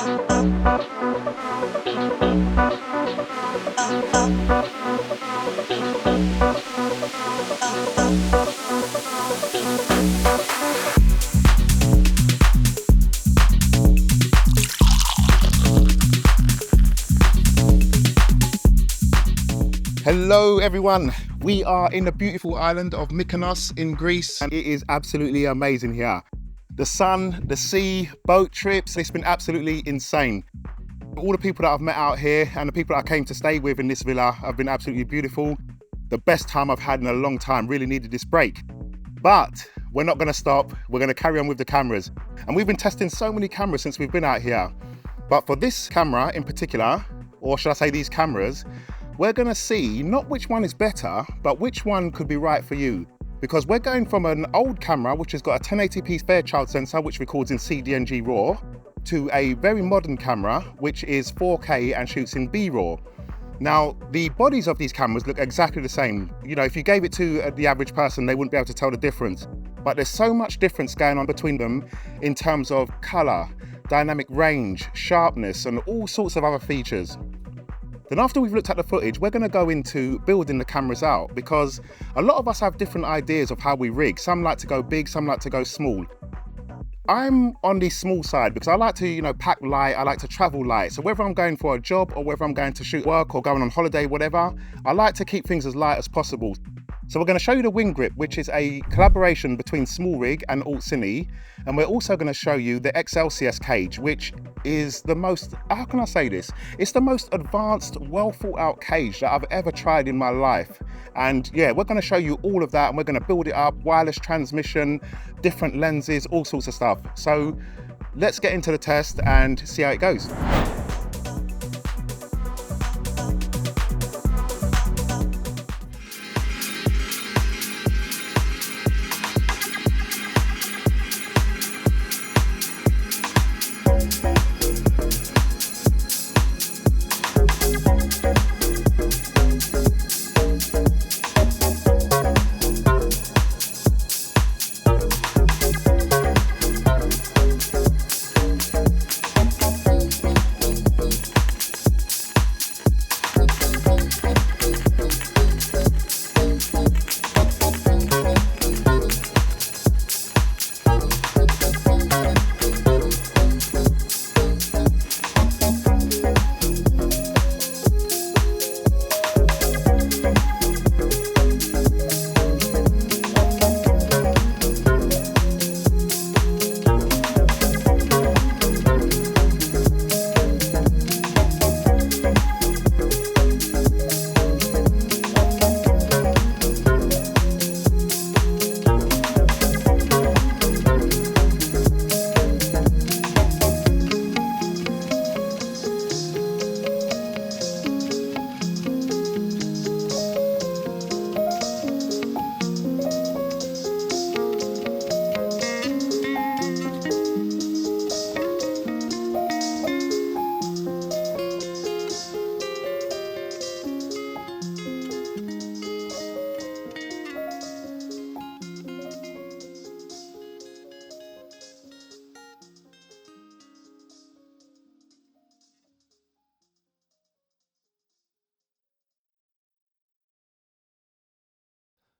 Hello everyone, we are in the beautiful island of Mykonos in Greece and it is absolutely amazing here. The sun, the sea, boat trips, it's been absolutely insane. All the people that I've met out here and the people that I came to stay with in this villa have been absolutely beautiful. The best time I've had in a long time, really needed this break. But we're not gonna stop, we're gonna carry on with the cameras. And we've been testing so many cameras since we've been out here. But for this camera in particular, or should I say these cameras, we're gonna see not which one is better, but which one could be right for you. Because we're going from an old camera, which has got a 1080p Fairchild sensor, which records in CDNG RAW, to a very modern camera, which is 4K and shoots in B-RAW. Now, the bodies of these cameras look exactly the same. You know, if you gave it to the average person, they wouldn't be able to tell the difference. But there's so much difference going on between them in terms of color, dynamic range, sharpness, and all sorts of other features. Then after we've looked at the footage, we're gonna go into building the cameras out because a lot of us have different ideas of how we rig. Some like to go big, some like to go small. I'm on the small side because I like to, pack light, I like to travel light. So whether I'm going for a job or whether I'm going to shoot work or going on holiday, whatever, I like to keep things as light as possible. So we're going to show you the Wing Grip, which is a collaboration between SmallRig and Alt-Cine. And we're also going to show you the XLCS cage, which is the most, how can I say this? It's the most advanced, well thought out cage that I've ever tried in my life. And yeah, we're going to show you all of that and we're going to build it up, wireless transmission, different lenses, all sorts of stuff. So let's get into the test and see how it goes.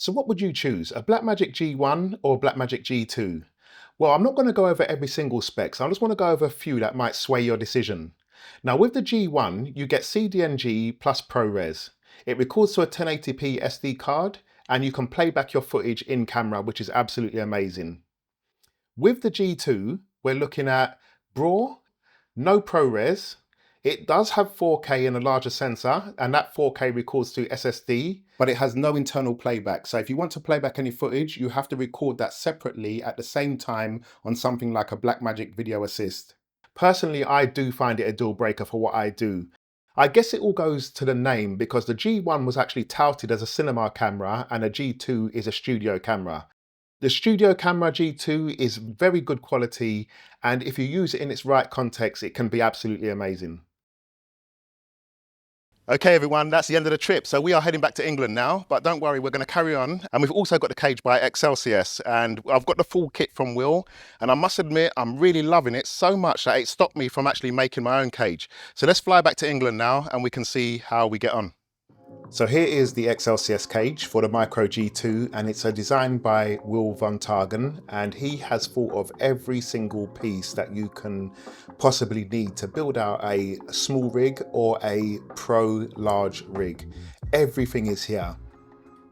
So what would you choose, a Blackmagic G1 or Blackmagic G2? Well, I'm not going to go over every single spec, so I just want to go over a few that might sway your decision. Now with the G1, you get CDNG plus ProRes. It records to a 1080p SD card and you can play back your footage in camera, which is absolutely amazing. With the G2, we're looking at BRAW, no ProRes. It does have 4K and a larger sensor, and that 4K records to SSD, but it has no internal playback. So if you want to play back any footage, you have to record that separately at the same time on something like a Blackmagic Video Assist. Personally, I do find it a deal breaker for what I do. I guess it all goes to the name because the G1 was actually touted as a cinema camera and a G2 is a studio camera. The studio camera G2 is very good quality, and if you use it in its right context, it can be absolutely amazing. Okay everyone, that's the end of the trip. So we are heading back to England now, but don't worry, we're going to carry on. And we've also got the cage by Excelsius, and I've got the full kit from Will. And I must admit, I'm really loving it so much that it stopped me from actually making my own cage. So let's fly back to England now and we can see how we get on. So here is the Excelsius cage for the Micro G2, and it's a design by Will van Targen, and he has thought of every single piece that you can possibly need to build out a small rig or a pro large rig. Everything is here.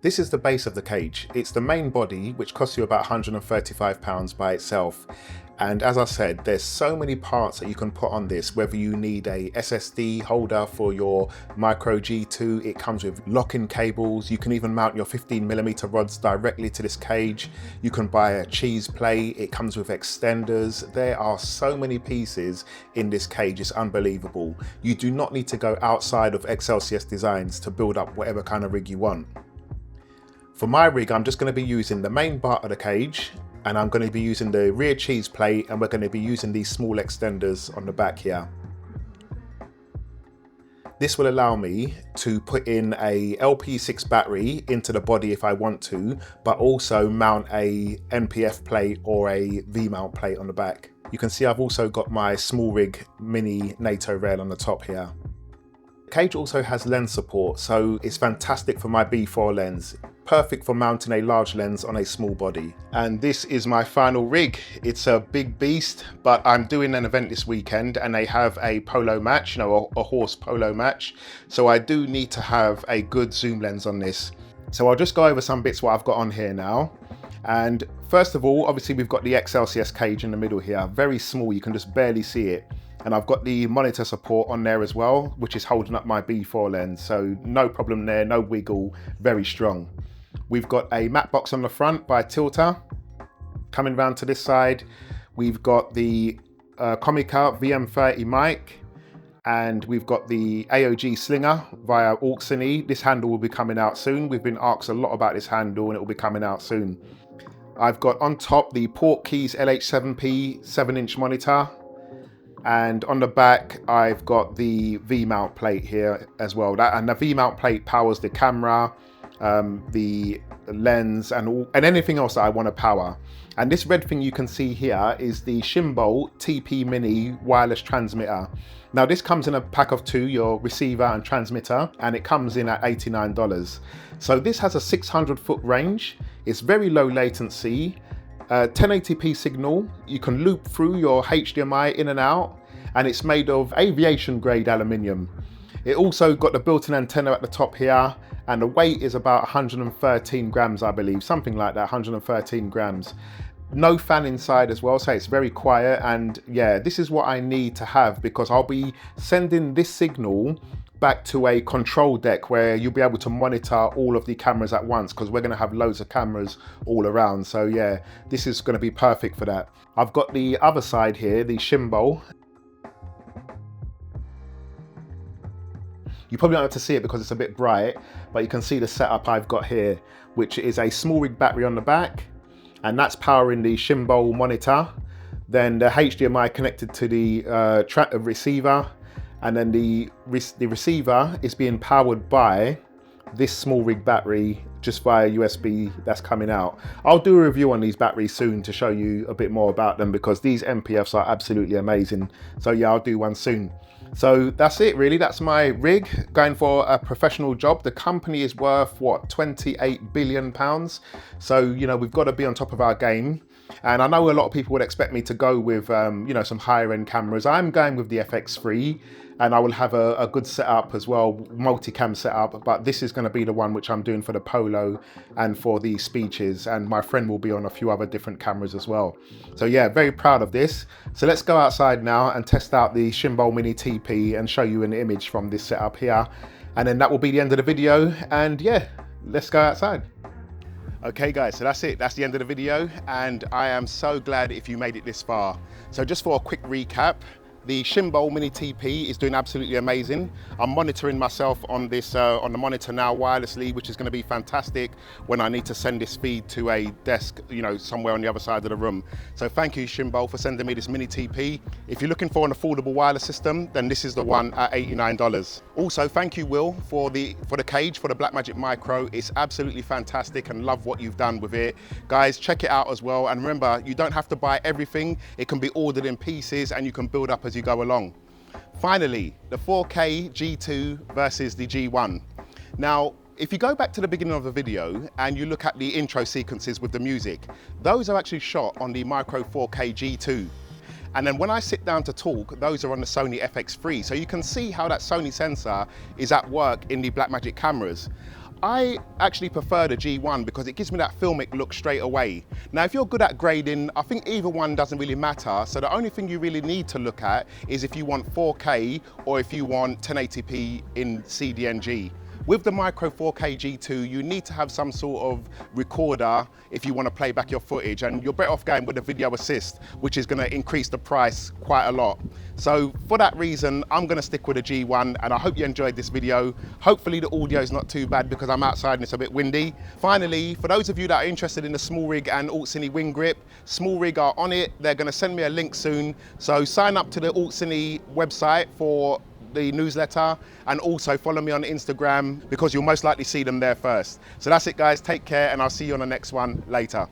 This is the base of the cage. It's the main body, which costs you about £135 by itself. And as I said, there's so many parts that you can put on this, whether you need a SSD holder for your Micro G2, it comes with lock-in cables. You can even mount your 15mm rods directly to this cage. You can buy a cheese plate, it comes with extenders. There are so many pieces in this cage, it's unbelievable. You do not need to go outside of Excelsius Designs to build up whatever kind of rig you want. For my rig, I'm just going to be using the main part of the cage, and I'm going to be using the rear cheese plate, and we're going to be using these small extenders on the back here. This will allow me to put in a LP6 battery into the body if I want to, but also mount a NPF plate or a V-mount plate on the back. You can see I've also got my small rig mini NATO rail on the top here. The cage also has lens support, so it's fantastic for my B4 lens. Perfect for mounting a large lens on a small body. And this is my final rig. It's a big beast, but I'm doing an event this weekend and they have a polo match, you know, a horse polo match. So I do need to have a good zoom lens on this. So I'll just go over some bits what I've got on here now. And first of all, obviously we've got the Excelsius cage in the middle here, very small, you can just barely see it. And I've got the monitor support on there as well, which is holding up my B4 lens. So no problem there, no wiggle, very strong. We've got a matte box on the front by Tilta. Coming round to this side, we've got the Comica VM30 mic, and we've got the AOG Slinger via Auxony. This handle will be coming out soon. We've been asked a lot about this handle and it will be coming out soon. I've got on top the Portkeys LH7P 7-inch monitor, and on the back I've got the V-mount plate here as well. And the V-mount plate powers the camera, the lens and anything else that I want to power. And this red thing you can see here is the Shimbolt TP Mini wireless transmitter. Now this comes in a pack of 2, your receiver and transmitter, and it comes in at $89. So this has a 600-foot range. It's very low latency, 1080p signal. You can loop through your HDMI in and out, and it's made of aviation grade aluminium. It also got the built-in antenna at the top here, and the weight is about 113 grams, I believe, something like that, 113 grams. No fan inside as well, so it's very quiet. And yeah, this is what I need to have, because I'll be sending this signal back to a control deck where you'll be able to monitor all of the cameras at once, because we're going to have loads of cameras all around. So yeah, this is going to be perfect for that. I've got the other side here, the Shimbolt. You probably don't have to see it because it's a bit bright, but you can see the setup I've got here, which is a small rig battery on the back, and that's powering the Shimbolt monitor. Then the HDMI connected to the receiver, and then the receiver is being powered by this small rig battery just via USB that's coming out. I'll do a review on these batteries soon to show you a bit more about them, because these MPFs are absolutely amazing. So yeah, I'll do one soon. So that's it really, that's my rig, going for a professional job. The company is worth, what, £28 billion? So, you know, we've got to be on top of our game. And I know a lot of people would expect me to go with, you know, some higher end cameras. I'm going with the FX3, and I will have a good setup as well, multicam setup, but this is going to be the one which I'm doing for the Polo and for the speeches, and my friend will be on a few other different cameras as well. So yeah, very proud of this. So let's go outside now and test out the Shimbolt Mini TP and show you an image from this setup here, and then that will be the end of the video. And yeah, let's go outside. Okay guys, so that's it, that's the end of the video, and I am so glad if you made it this far. So just for a quick recap, The Shimbo Mini TP is doing absolutely amazing. I'm monitoring myself on this on the monitor now wirelessly, which is going to be fantastic when I need to send this feed to a desk, you know, somewhere on the other side of the room. So thank you, Shimbo, for sending me this Mini TP. If you're looking for an affordable wireless system, then this is the one at $89. Also, thank you, Will, for the cage for the Blackmagic Micro. It's absolutely fantastic and love what you've done with it. Guys, check it out as well. And remember, you don't have to buy everything. It can be ordered in pieces and you can build up as you go along. Finally, the 4K G2 versus the G1. Now, if you go back to the beginning of the video and you look at the intro sequences with the music, those are actually shot on the Micro 4K G2. And then when I sit down to talk, those are on the Sony FX3. So you can see how that Sony sensor is at work in the Blackmagic cameras. I actually prefer the G1 because it gives me that filmic look straight away. Now, if you're good at grading, I think either one doesn't really matter. So the only thing you really need to look at is if you want 4K or if you want 1080p in CDNG. With the Micro 4K G2, you need to have some sort of recorder if you want to play back your footage, and you're better off going with the video assist, which is going to increase the price quite a lot. So for that reason, I'm going to stick with the G1, and I hope you enjoyed this video. Hopefully the audio is not too bad because I'm outside and it's a bit windy. Finally, for those of you that are interested in the SmallRig and AltCine wing grip, SmallRig are on it. They're going to send me a link soon. So sign up to the AltCine website for the newsletter, and also follow me on Instagram because you'll most likely see them there first. So that's it, guys. Take care, and I'll see you on the next one later.